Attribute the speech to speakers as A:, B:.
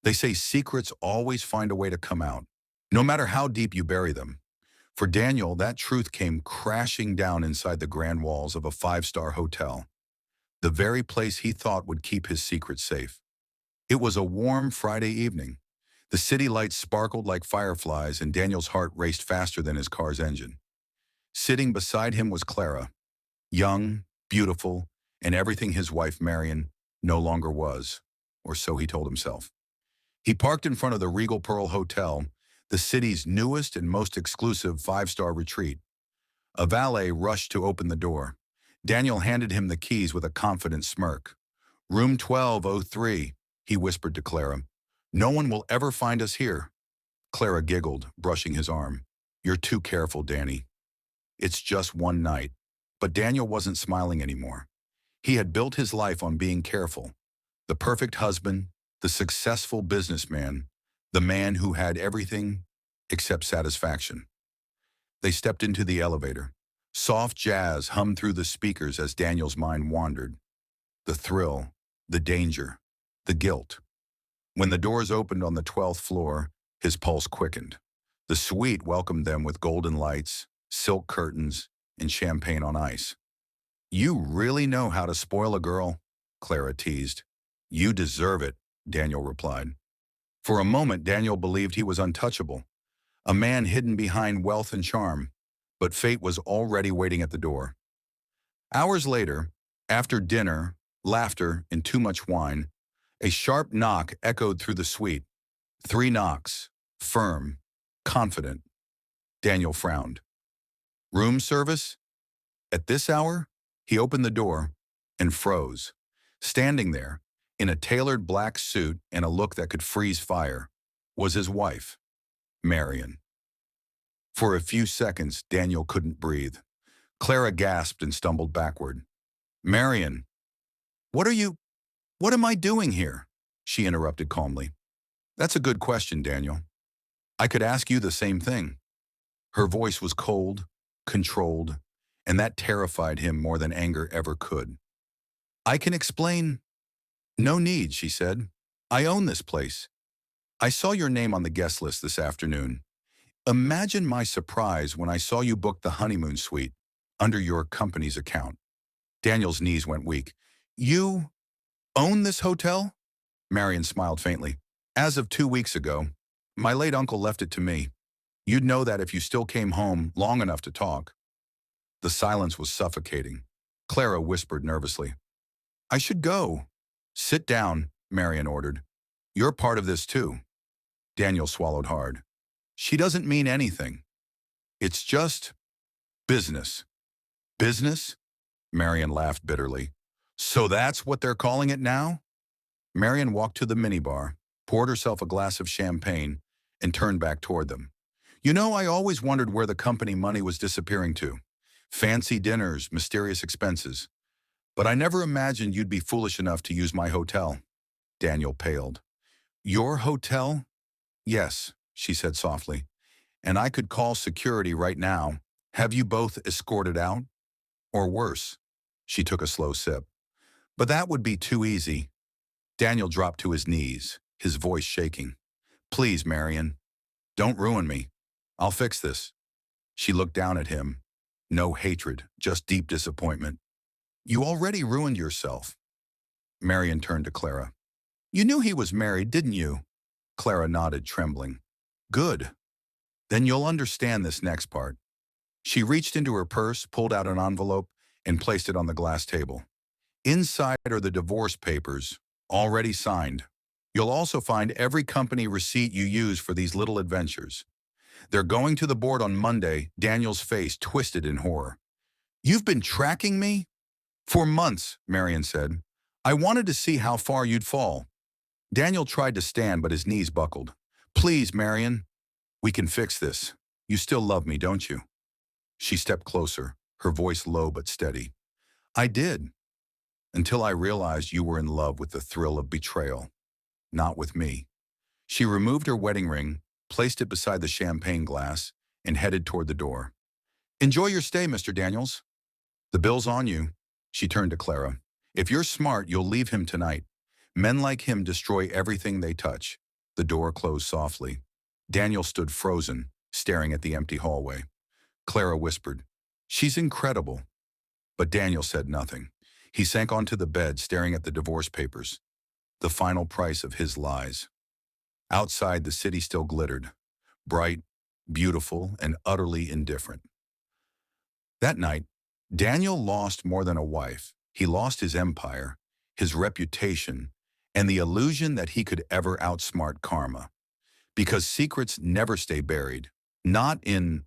A: They say secrets always find a way to come out, no matter how deep you bury them. For Daniel, that truth came crashing down inside the grand walls of a five-star hotel, the very place he thought would keep his secret safe. It was a warm Friday evening. The city lights sparkled like fireflies, and Daniel's heart raced faster than his car's engine. Sitting beside him was Clara, young, beautiful, and everything his wife Marion no longer was, or so he told himself. He parked in front of the Regal Pearl Hotel, the city's newest and most exclusive five-star retreat. A valet rushed to open the door. Daniel handed him the keys with a confident smirk. "Room 1203, he whispered to Clara. "No one will ever find us here." Clara giggled, brushing his arm. "You're too careful, Danny. It's just one night." But Daniel wasn't smiling anymore. He had built his life on being careful. The perfect husband, the successful businessman, the man who had everything except satisfaction. They stepped into the elevator. Soft jazz hummed through the speakers as Daniel's mind wandered. The thrill, the danger, the guilt. When the doors opened on the 12th floor, his pulse quickened. The suite welcomed them with golden lights, silk curtains, and champagne on ice. "You really know how to spoil a girl," Clara teased. "You deserve it," Daniel replied. For a moment, Daniel believed he was untouchable, a man hidden behind wealth and charm, but fate was already waiting at the door. Hours later, after dinner, laughter, and too much wine, a sharp knock echoed through the suite. 3 knocks, firm, confident. Daniel frowned. "Room service?" At this hour, he opened the door and froze. Standing there, in a tailored black suit and a look that could freeze fire, was his wife, Marion. For a few seconds, Daniel couldn't breathe. Clara gasped and stumbled backward. "Marion, what am I doing here?" she interrupted calmly. "That's a good question, Daniel. I could ask you the same thing." Her voice was cold, controlled, and that terrified him more than anger ever could. "I can explain." "No need," she said. "I own this place. I saw your name on the guest list this afternoon. Imagine my surprise when I saw you book the honeymoon suite under your company's account." Daniel's knees went weak. "You own this hotel?" Marion smiled faintly. "As of 2 weeks ago. My late uncle left it to me. You'd know that if you still came home long enough to talk." The silence was suffocating. Clara whispered nervously, "I should go." "Sit down," Marion ordered. "You're part of this too." Daniel swallowed hard. "She doesn't mean anything. It's just business." "Business?" Marion laughed bitterly. "So that's what they're calling it now?" Marion walked to the minibar, poured herself a glass of champagne, and turned back toward them. "You know, I always wondered where the company money was disappearing to. Fancy dinners, mysterious expenses. But I never imagined you'd be foolish enough to use my hotel." Daniel paled. "Your hotel?" "Yes," she said softly. "And I could call security right now, have you both escorted out? Or worse." She took a slow sip. "But that would be too easy." Daniel dropped to his knees, his voice shaking. "Please, Marion, don't ruin me. I'll fix this." She looked down at him. No hatred, just deep disappointment. "You already ruined yourself." Marion turned to Clara. "You knew he was married, didn't you?" Clara nodded, trembling. "Good. Then you'll understand this next part." She reached into her purse, pulled out an envelope, and placed it on the glass table. "Inside are the divorce papers, already signed. You'll also find every company receipt you use for these little adventures. They're going to the board on Monday." Daniel's face twisted in horror. "You've been tracking me?" "For months," Marion said. "I wanted to see how far you'd fall." Daniel tried to stand, but his knees buckled. "Please, Marion, we can fix this. You still love me, don't you?" She stepped closer, her voice low but steady. "I did, until I realized you were in love with the thrill of betrayal, not with me." She removed her wedding ring, placed it beside the champagne glass, and headed toward the door. "Enjoy your stay, Mr. Daniels. The bill's on you." She turned to Clara. "If you're smart, you'll leave him tonight. Men like him destroy everything they touch." The door closed softly. Daniel stood frozen, staring at the empty hallway. Clara whispered, "She's incredible." But Daniel said nothing. He sank onto the bed, staring at the divorce papers, the final price of his lies. Outside, the city still glittered, bright, beautiful, and utterly indifferent. That night, Daniel lost more than a wife. He lost his empire, his reputation, and the illusion that he could ever outsmart karma. Because secrets never stay buried, not in